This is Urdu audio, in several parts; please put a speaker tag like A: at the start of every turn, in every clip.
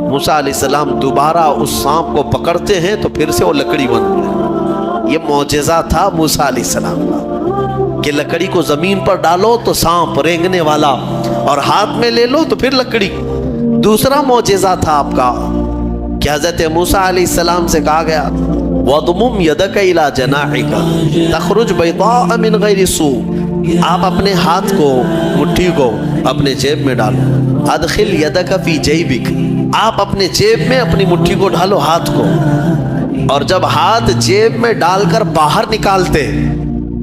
A: موسیٰ علیہ السلام دوبارہ اس سانپ کو پکڑتے ہیں تو پھر سے وہ لکڑی بن گیا۔ یہ معجزہ تھا موسیٰ علیہ السلام کا کہ لکڑی کو زمین پر ڈالو تو سانپ رینگنے والا، اور ہاتھ میں لے لو تو پھر لکڑی۔ دوسرا معجزہ تھا آپ کا کہ حضرت موسیٰ علیہ السلام سے کہا گیا وَضْمُمْ يَدَكَ إِلَى جَنَاحِكَ تَخْرُجْ بَيْضَاءَ مِنْ غَيْرِ سُوءٍ، آپ اپنے ہاتھ کو، مٹھی کو اپنے جیب میں ڈالو۔ اَدْخِلْ يَدَكَ فِي جَيْبِكَ، آپ اپنے جیب میں اپنی مٹھی کو ڈالو، ہاتھ کو، اور جب ہاتھ جیب میں ڈال کر باہر نکالتے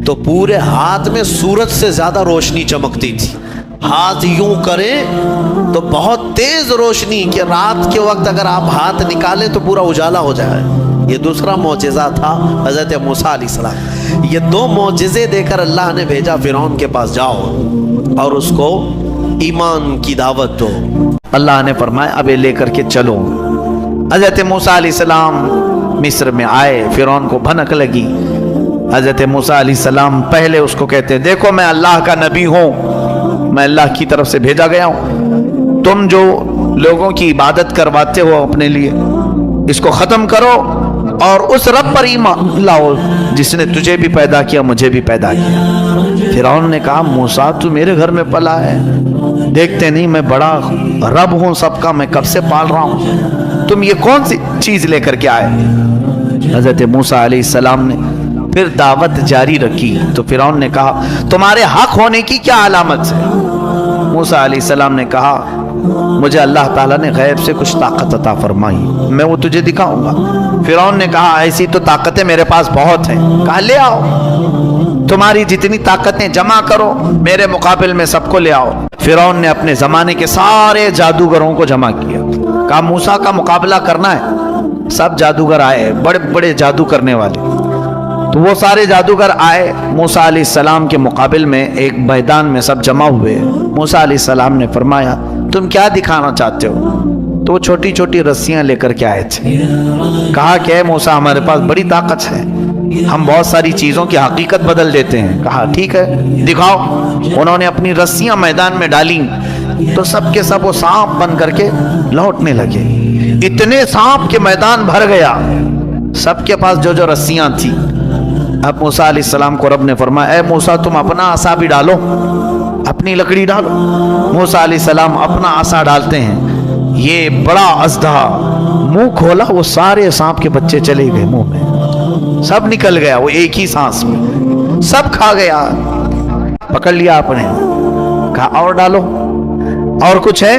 A: تو پورے ہاتھ میں سورج سے زیادہ روشنی چمکتی تھی۔ ہاتھ یوں کریں تو بہت تیز روشنی کہ رات کے وقت اگر آپ ہاتھ نکالیں تو پورا اجالا ہو جائے۔ یہ دوسرا معجزہ تھا حضرت موسیٰ علیہ السلام۔ یہ دو معجزے دے کر اللہ نے بھیجا فرعون کے پاس، جاؤ اور اس کو ایمان کی دعوت دو۔ اللہ نے فرمایا اب لے کر کے چلو۔ حضرت موسیٰ علیہ السلام مصر میں آئے، فرعون کو بھنک لگی۔ حضرت موسیٰ علیہ السلام پہلے اس کو کہتے ہیں دیکھو میں اللہ کا نبی ہوں، میں اللہ کی طرف سے بھیجا گیا ہوں، تم جو لوگوں کی عبادت کرواتے ہو اپنے لیے اس کو ختم کرو اور اس رب پر ایمان لاؤ جس نے تجھے بھی پیدا کیا مجھے بھی پیدا کیا۔ فرعون نے کہا موسیٰ تو میرے گھر میں پلا ہے، دیکھتے نہیں میں بڑا رب ہوں سب کا، میں کب سے پال رہا ہوں، تم یہ کون سی چیز لے کر کے آئے؟ حضرت موسیٰ علیہ السلام نے پھر دعوت جاری رکھی تو فرعون نے کہا تمہارے حق ہونے کی کیا علامت ہے؟ موسیٰ علیہ السلام نے کہا مجھے اللہ تعالیٰ نے غیب سے کچھ طاقت عطا فرمائی، میں وہ تجھے دکھاؤں گا۔ فرعون نے کہا ایسی تو طاقتیں میرے پاس بہت ہیں۔ کہا لے آؤ، تمہاری جتنی طاقتیں جمع کرو میرے مقابل میں سب کو لے آؤ۔ فرعون نے اپنے زمانے کے سارے جادوگروں کو جمع کیا، کہا موسیٰ کا مقابلہ کرنا ہے۔ سب جادوگر آئے، بڑے بڑے جادو کرنے والے، تو وہ سارے جادوگر آئے موسیٰ علیہ السلام کے مقابل میں ایک میدان میں سب جمع ہوئے۔ موسیٰ علیہ السلام نے فرمایا تم کیا دکھانا چاہتے ہو؟ تو وہ چھوٹی چھوٹی رسیاں لے کر کے آئے تھے۔ کہا کہ اے موسیٰ ہمارے پاس بڑی طاقت ہے، ہم بہت ساری چیزوں کی حقیقت بدل دیتے ہیں۔ کہا ٹھیک ہے دکھاؤ۔ انہوں نے اپنی رسیاں میدان میں ڈالیں تو سب کے سب وہ سانپ بن کر کے لوٹنے لگے۔ اتنے سانپ کے میدان بھر گیا، سب کے پاس جو جو رسیاں تھیں۔ اب موسیٰ علیہ السلام کو رب نے فرمایا اے موسیٰ تم اپنا عصا بھی ڈالو، اپنی لکڑی ڈالو۔ موسیٰ علیہ السلام اپنا عصا ڈالتے ہیں، یہ بڑا اژدہا منہ کھولا، وہ سارے سانپ کے بچے چلے گئے منہ میں، سب نکل گیا وہ ایک ہی سانس میں، سب کھا گیا۔ پکڑ لیا آپ نے، کہا اور ڈالو، اور کچھ ہے؟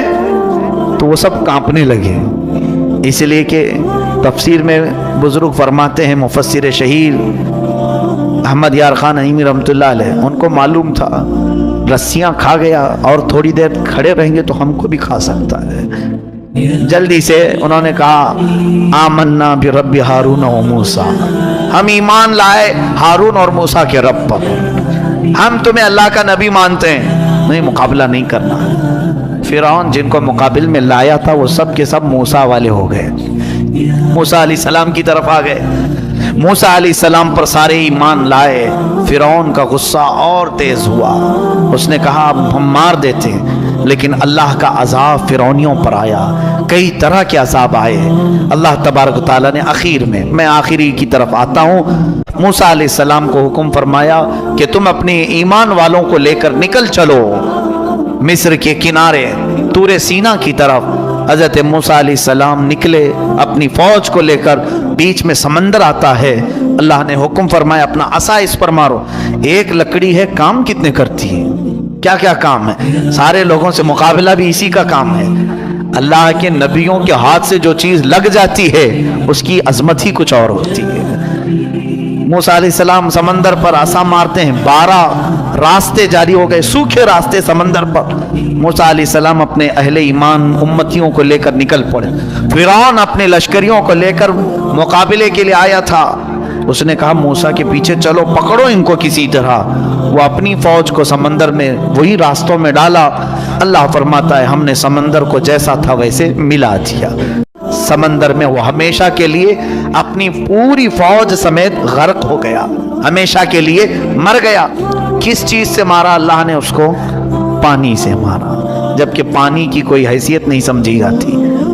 A: تو وہ سب کانپنے لگے۔ اس لیے کہ تفسیر میں بزرگ فرماتے ہیں، مفسر شہیر احمد یار خان نعیمی رحمۃ اللہ علیہ، ان کو معلوم تھا رسیاں کھا گیا اور تھوڑی دیر کھڑے رہیں گے تو ہم کو بھی کھا سکتا ہے۔ جلدی سے انہوں نے کہا آمنا برب ہارون و موسیٰ، ہم ایمان لائے ہارون اور موسیٰ کے رب پر، ہم تمہیں اللہ کا نبی مانتے ہیں، نہیں مقابلہ نہیں کرنا۔ فرعون جن کو مقابل میں لایا تھا وہ سب کے سب موسیٰ والے ہو گئے، موسیٰ علیہ السلام کی طرف آ گئے۔ موسیٰ علیہ السلام پر سارے ایمان لائے۔ فرعون کا غصہ اور تیز ہوا، اس نے کہا اب ہم مار دیتے ہیں، لیکن اللہ کا عذاب فرعونیوں پر آیا، کئی طرح کے عذاب آئے۔ اللہ تبارک و تعالیٰ نے آخر میں آخری کی طرف آتا ہوں، موسیٰ علیہ السلام کو حکم فرمایا کہ تم اپنے ایمان والوں کو لے کر نکل چلو مصر کے کنارے طور سینا کی طرف۔ حضرت موسیٰ علیہ السلام نکلے اپنی فوج کو لے کر، بیچ میں سمندر آتا ہے، اللہ نے حکم فرمایا اپنا عصا اس پر مارو۔ ایک لکڑی ہے، کام کتنے کرتی ہے، کیا کیا کام ہے، سارے لوگوں سے مقابلہ بھی اسی کا کام ہے۔ اللہ کے نبیوں کے ہاتھ سے جو چیز لگ جاتی ہے اس کی عظمت ہی کچھ اور ہوتی ہے۔ موسیٰ علیہ السلام سمندر پر عصا مارتے ہیں، 12 راستے جاری ہو گئے، سوکھے راستے سمندر پر۔ موسیٰ علیہ السلام اپنے اہل ایمان امتیوں کو لے کر نکل پڑے۔ فرعون اپنے لشکریوں کو لے کر مقابلے کے لیے آیا تھا، اس نے کہا موسیٰ کے پیچھے چلو، پکڑو ان کو کسی طرح۔ وہ اپنی فوج کو سمندر میں وہی راستوں میں ڈالا۔ اللہ فرماتا ہے ہم نے سمندر کو جیسا تھا ویسے ملا دیا، سمندر میں وہ ہمیشہ کے لیے اپنی پوری فوج سمیت غرق ہو گیا، ہمیشہ کے لیے مر گیا۔ کس چیز سے مارا اللہ نے اس کو؟ پانی سے مارا، جبکہ پانی کی کوئی حیثیت نہیں سمجھی جاتی،